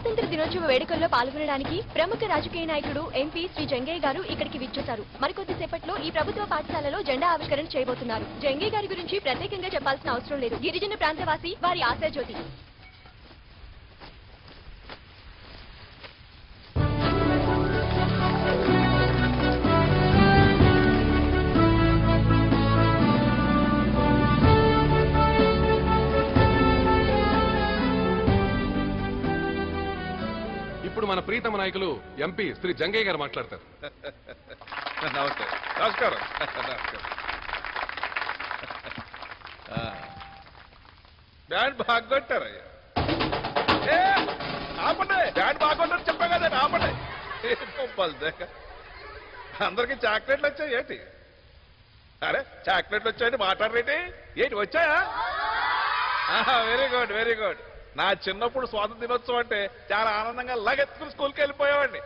స్వాతంత్ర దినోత్సవ వేడుకల్లో పాల్గొనడానికి ప్రముఖ రాజకీయ నాయకుడు ఎంపీ శ్రీ జంగయ్య గారు ఇక్కడికి విచ్చేశారు. మరికొద్దిసేపట్లో ఈ ప్రభుత్వ పాఠశాలలో జెండా ఆవిష్కరణ చేయబోతున్నారు. జంగయ్య గారి గురించి ప్రత్యేకంగా చెప్పాల్సిన అవసరం లేదు. గిరిజన ప్రాంతవాసి, వారి ఆశాజ్యోతి. ఇప్పుడు మన ప్రీతమ నాయకులు ఎంపీ శ్రీ జంగయ్య గారు మాట్లాడతారు. నమస్తే. నమస్కారం. బ్యాండ్ బాగా కొట్టారయ్యా. ఆపండి, బ్యాండ్ బాగా కొట్టారు చెప్పా కదా, ఆపండి. అందరికి చాక్లెట్లు వచ్చాయి ఏంటి? అరే చాక్లెట్లు వచ్చాయండి, మాట్లాడరేంటి? ఏంటి వచ్చాయా? Very good, very good. నా చిన్నప్పుడు స్వాతంత్ర దినోత్సవం అంటే చాలా ఆనందంగా లగెత్తుకుని స్కూల్కి వెళ్ళిపోయేవాడిని,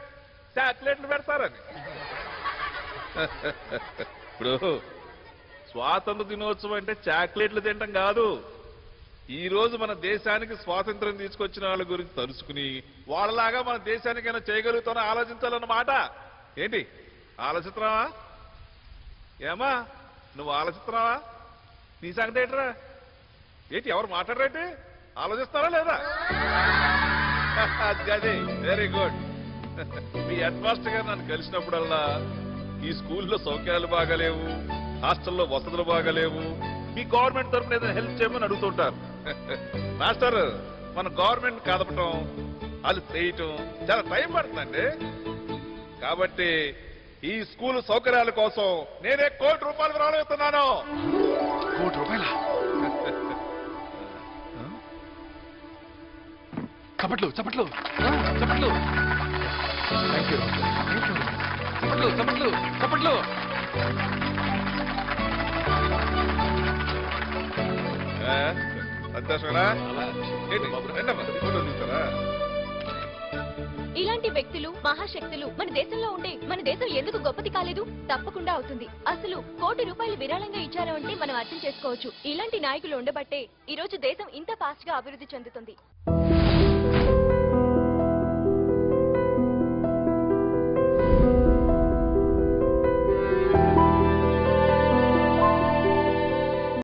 చాక్లెట్లు పెడతారని. ఇప్పుడు స్వాతంత్ర దినోత్సవం అంటే చాక్లెట్లు తినడం కాదు. ఈ రోజు మన దేశానికి స్వాతంత్రం తీసుకొచ్చిన వాళ్ళ గురించి తలుసుకుని వాళ్ళలాగా మన దేశానికైనా చేయగలుగుతానో ఆలోచించాలన్నమాట. ఏంటి ఆలోచిస్తున్నావా? ఏమా నువ్వు ఆలోచిస్తున్నావా? నీ సంగతి ఏంట్రా? ఏంటి ఎవరు మాట్లాడరేంటి? ఆలోచిస్తారా లేదా? అది వెరీ గుడ్. మీ హెడ్ మాస్టర్ గారు నన్ను కలిసినప్పుడల్లా ఈ స్కూల్లో సౌకర్యాలు బాగాలేవు, హాస్టల్లో వసతులు బాగాలేవు, మీ గవర్నమెంట్ తరఫున ఏదైనా హెల్ప్ చేయమని అడుగుతుంటారు. మాస్టర్ మన గవర్నమెంట్ కదపటం, అది చేయటం చాలా టైం పడుతుందండి. కాబట్టి ఈ స్కూల్ సౌకర్యాల కోసం నేనే ₹1 కోటి రాలేస్తున్నాను. ₹1 చప్పట్లు చప్పట్లు చప్పట్లు. Thank you. చప్పట్లు చప్పట్లు చప్పట్లు. సంతోషమేనా? ఫోటో తీస్తారా? ఇలాంటి వ్యక్తులు, మహాశక్తులు మన దేశంలో ఉంటే మన దేశం ఎందుకు గొప్పది కాలేదు? తప్పకుండా అవుతుంది. అసలు ₹1 కోటి విరాళంగా ఇచ్చారు అంటే మనం అర్థం చేసుకోవచ్చు. ఇలాంటి నాయకులు ఉండబట్టే ఈ రోజు దేశం ఇంత ఫాస్ట్ గా అభివృద్ధి చెందుతుంది.